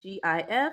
GIF.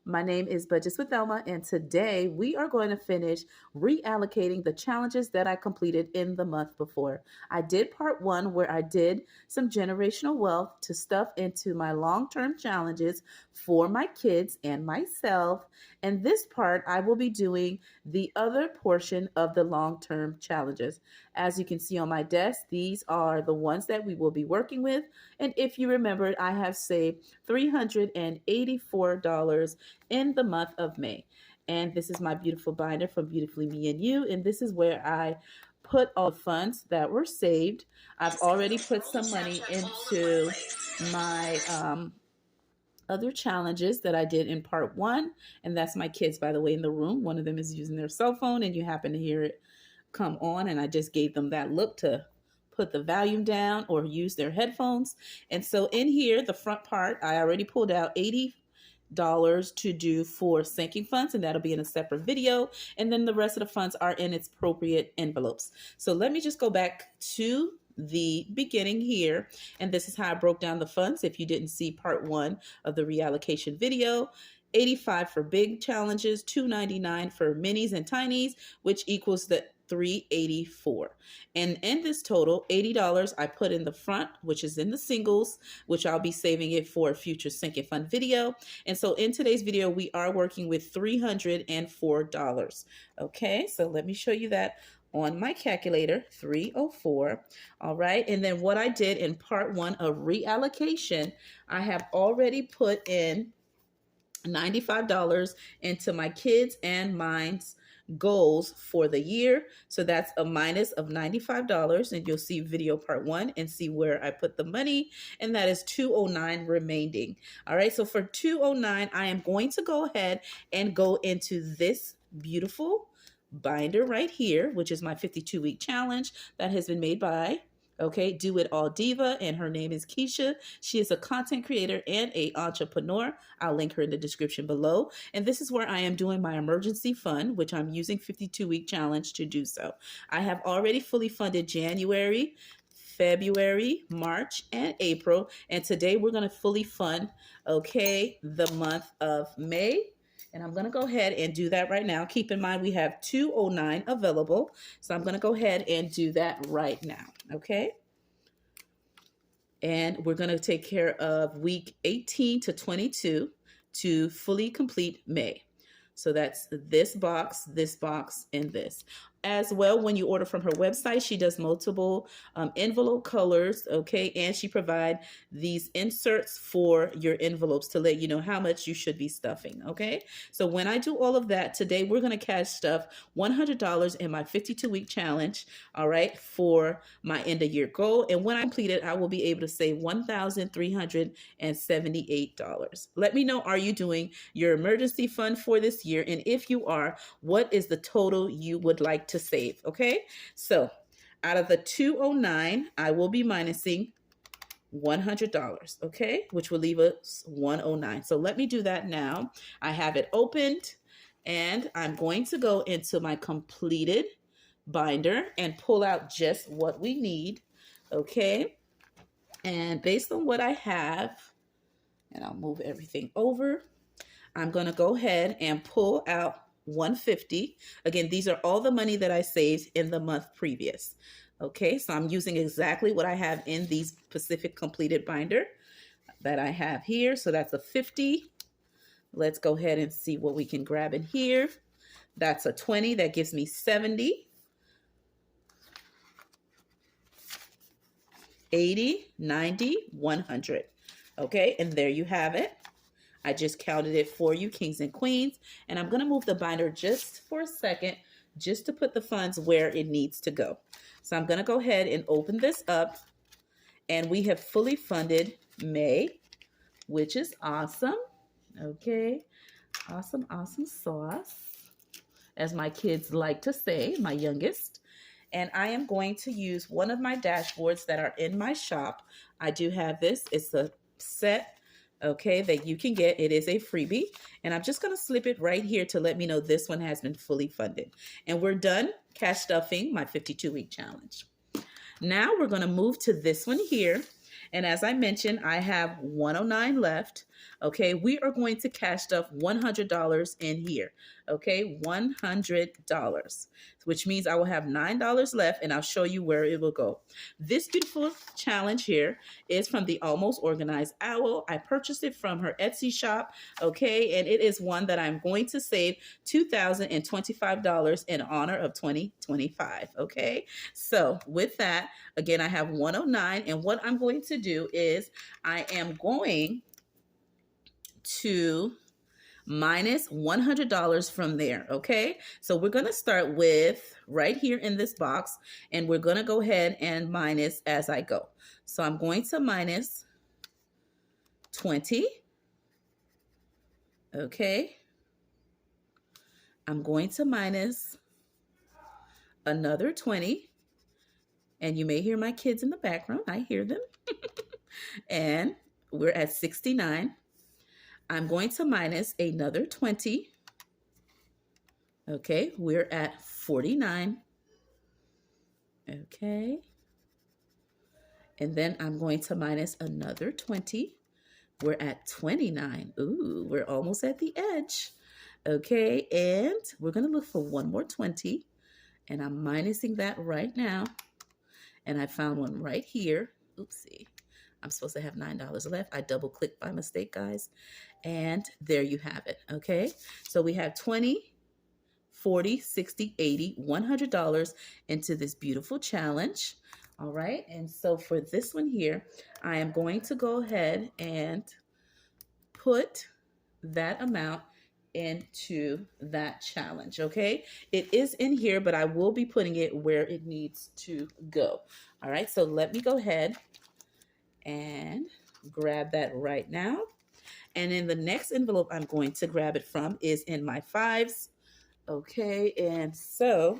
My name is Budgets with Thelma, and today we are going to finish reallocating the challenges that I completed in the month before. I did part one where I did some generational wealth to stuff into my long-term challenges for my kids and myself. And this part, I will be doing the other portion of the long-term challenges. As you can see on my desk, these are the ones that we will be working with. And if you remember, I have saved $384 in the month of May. And this is my beautiful binder from Beautifully Me and You. And this is where I put all the funds that were saved. I've already put some money into my other challenges that I did in part one. And that's my kids, by the way, in the room. One of them is using their cell phone and you happen to hear it come on. And I just gave them that look to put the volume down or use their headphones. And so in here, the front part, I already pulled out $80 to do for sinking funds, and that'll be in a separate video. And then the rest of the funds are in its appropriate envelopes. So let me just go back to the beginning here. And this is how I broke down the funds. If you didn't see part one of the reallocation video, 85 for big challenges, 299 for minis and tinies, which equals the 384. And in this total, $80 I put in the front, which is in the singles, which I'll be saving it for a future sinking fund video. And so in today's video, we are working with $304. Okay, so let me show you that on my calculator, 304. All right, and then what I did in part one of reallocation, I have already put in $95 into my kids and mine's goals for the year. So that's a minus of $95, and you'll see video part one and see where I put the money, and that is $209 remaining. All right, so for $209, I am going to go ahead and go into this beautiful binder right here, which is my 52-week challenge that has been made by Do It All Diva, and her name is Keisha. She is a content creator and an entrepreneur. I'll link her in the description below. And this is where I am doing my emergency fund, which I'm using 52-week challenge to do so. I have already fully funded January, February, March, and April. And today we're going to fully fund, the month of May. And I'm going to go ahead and do that right now. Keep in mind, we have $209 available. So I'm going to go ahead and do that right now. Okay. And we're going to take care of week 18 to 22 to fully complete May. So that's this box, and this. As well, when you order from her website, she does multiple envelope colors, and she provides these inserts for your envelopes to let you know how much you should be stuffing, So when I do all of that, today we're going to cash stuff $100 in my 52-week challenge, for my end-of-year goal. And when I complete it, I will be able to save $1,378. Let me know, are you doing your emergency fund for this year? And if you are, what is the total you would like to save? So out of the 209, I will be minusing $100, which will leave us 109. So let me do that now. I have it opened, and I'm going to go into my completed binder and pull out just what we need. And based on what I have, and I'll move everything over, I'm going to go ahead and pull out $150. Again, these are all the money that I saved in the month previous. So I'm using exactly what I have in these specific completed binder that I have here. So that's a 50. Let's go ahead and see what we can grab in here. That's a 20. That gives me 70. 80, 90, 100. And there you have it. I just counted it for you, kings and queens. And I'm going to move the binder just for a second, just to put the funds where it needs to go. So I'm going to go ahead and open this up. And we have fully funded May, which is awesome. Awesome, awesome sauce, as my kids like to say, my youngest. And I am going to use one of my dashboards that are in my shop. I do have this. It's a set that you can get. It is a freebie, and I'm just going to slip it right here to let me know this one has been fully funded. And we're done cash stuffing my 52-week challenge. Now we're going to move to this one here. And as I mentioned, I have 109 left. Okay, we are going to cash stuff $100 in here. Okay, $100, which means I will have $9 left, and I'll show you where it will go. This beautiful challenge here is from the Almost Organized Owl. I purchased it from her Etsy shop. Okay, and it is one that I'm going to save $2,025 in honor of 2025. Okay, so with that, again, I have 109, and what I'm going to do is I am going to minus $100 from there. Okay, so we're going to start with right here in this box, and we're going to go ahead and minus as I go. So I'm going to minus 20. Okay, I'm going to minus another 20, and you may hear my kids in the background. I hear them. And we're at 69. I'm going to minus another 20. Okay, we're at 49. Okay. And then I'm going to minus another 20. We're at 29. Ooh, we're almost at the edge. Okay, and we're going to look for one more 20. And I'm minusing that right now. And I found one right here. Oopsie. I'm supposed to have $9 left. I double clicked by mistake, guys. And there you have it. Okay, so we have 20, 40, 60, 80, $100 into this beautiful challenge. All right, and so for this one here, I am going to go ahead and put that amount into that challenge. Okay, it is in here, but I will be putting it where it needs to go. All right, so let me go ahead and grab that right now. And in the next envelope I'm going to grab it from is in my fives. Okay, and so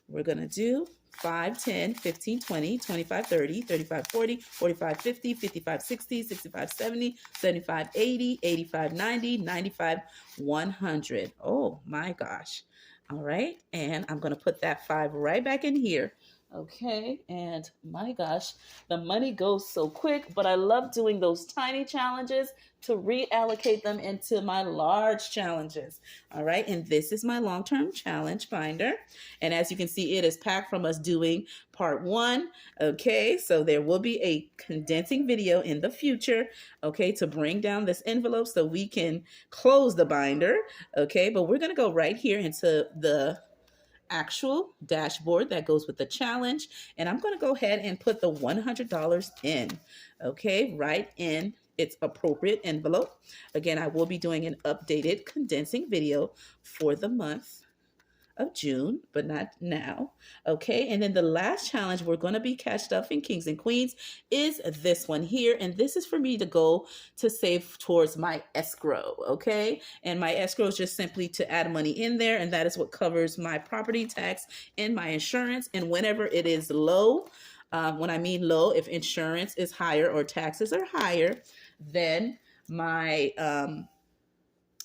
we're going to do 5, 10, 15, 20, 25, 30, 35, 40, 45, 50, 55, 60, 65, 70, 75, 80, 85, 90, 95, 100. Oh my gosh. All right, and I'm going to put that 5 right back in here. Okay, and my gosh, the money goes so quick, but I love doing those tiny challenges to reallocate them into my large challenges. All right, and this is my long-term challenge binder. And as you can see, it is packed from us doing part 1. Okay, so there will be a condensing video in the future, okay, to bring down this envelope so we can close the binder. Okay, but we're gonna go right here into the actual dashboard that goes with the challenge, and I'm going to go ahead and put the $100 in, okay, right in its appropriate envelope. Again, I will be doing an updated condensing video for the month of June, but not now. Okay, and then the last challenge we're going to be cash stuffing kings and queens is this one here, and this is for me to go to save towards my escrow. Okay, and my escrow is just simply to add money in there, and that is what covers my property tax and my insurance. And whenever it is low, when I mean low, if insurance is higher or taxes are higher, then my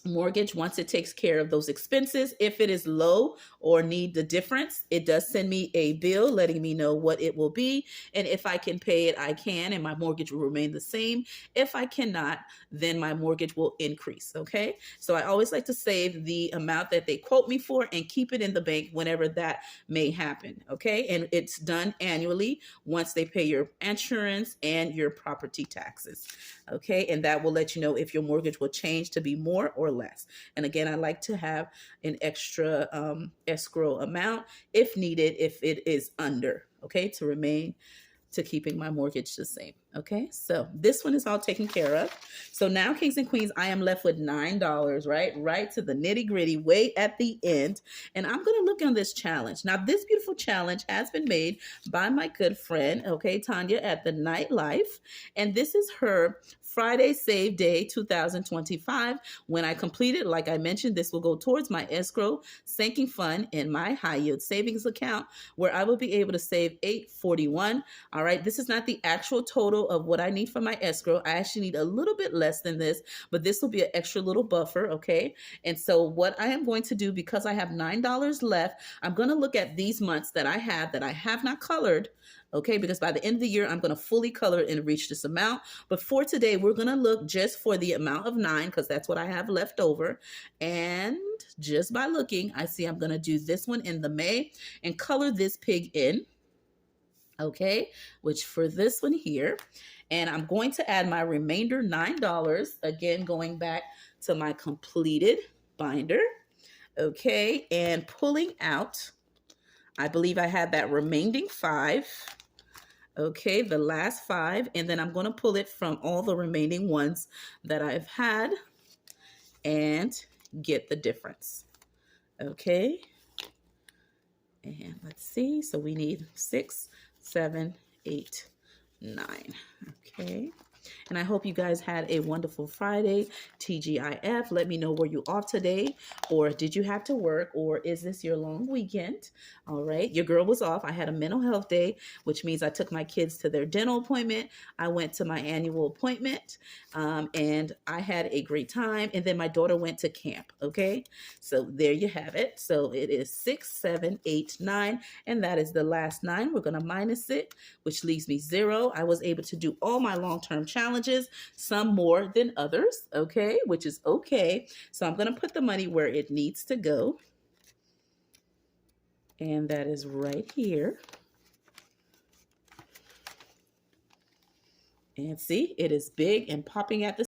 mortgage, once it takes care of those expenses, if it is low or need the difference, it does send me a bill letting me know what it will be, and if I can pay it, I can, and my mortgage will remain the same. If I cannot, then my mortgage will increase. Okay, so I always like to save the amount that they quote me for and keep it in the bank whenever that may happen. Okay, and it's done annually once they pay your insurance and your property taxes. Okay, and that will let you know if your mortgage will change to be more or less. And again, I like to have an extra escrow amount if needed, if it is under, okay, to remain to keeping my mortgage the same. Okay, so this one is all taken care of. So now, kings and queens, I am left with $9, right to the nitty gritty, way at the end. And I'm going to look on this challenge. Now, this beautiful challenge has been made by my good friend, okay, Tanya at the Nightlife. And this is her Friday Save Day 2025. When I complete it, like I mentioned, this will go towards my escrow sinking fund in my high yield savings account, where I will be able to save $841. All right, this is not the actual total of what I need for my escrow. I actually need a little bit less than this, but this will be an extra little buffer. Okay, and so what I am going to do, because I have $9 left, I'm going to look at these months that I have not colored. Okay, because by the end of the year, I'm going to fully color it and reach this amount. But for today, we're going to look just for the amount of 9 because that's what I have left over. And just by looking, I see I'm going to do this one in the May and color this pig in. Okay, which for this one here, and I'm going to add my remainder $9, again going back to my completed binder. Okay, and pulling out, I believe I had that remaining 5. Okay, the last 5, and then I'm going to pull it from all the remaining ones that I've had and get the difference. Okay, and let's see, so we need 6, 7, 8, 9. Okay, and I hope you guys had a wonderful Friday. TGIF, let me know, were you off today, or did you have to work, or is this your long weekend? All right, your girl was off. I had a mental health day, which means I took my kids to their dental appointment. I went to my annual appointment, and I had a great time. And then my daughter went to camp. Okay, so there you have it. So it is 6, 7, 8, 9, and that is the last 9. We're going to minus it, which leaves me 0. I was able to do all my long-term challenges, some more than others, okay, which is okay. So I'm going to put the money where it needs to go. And that is right here. And see, it is big and popping at the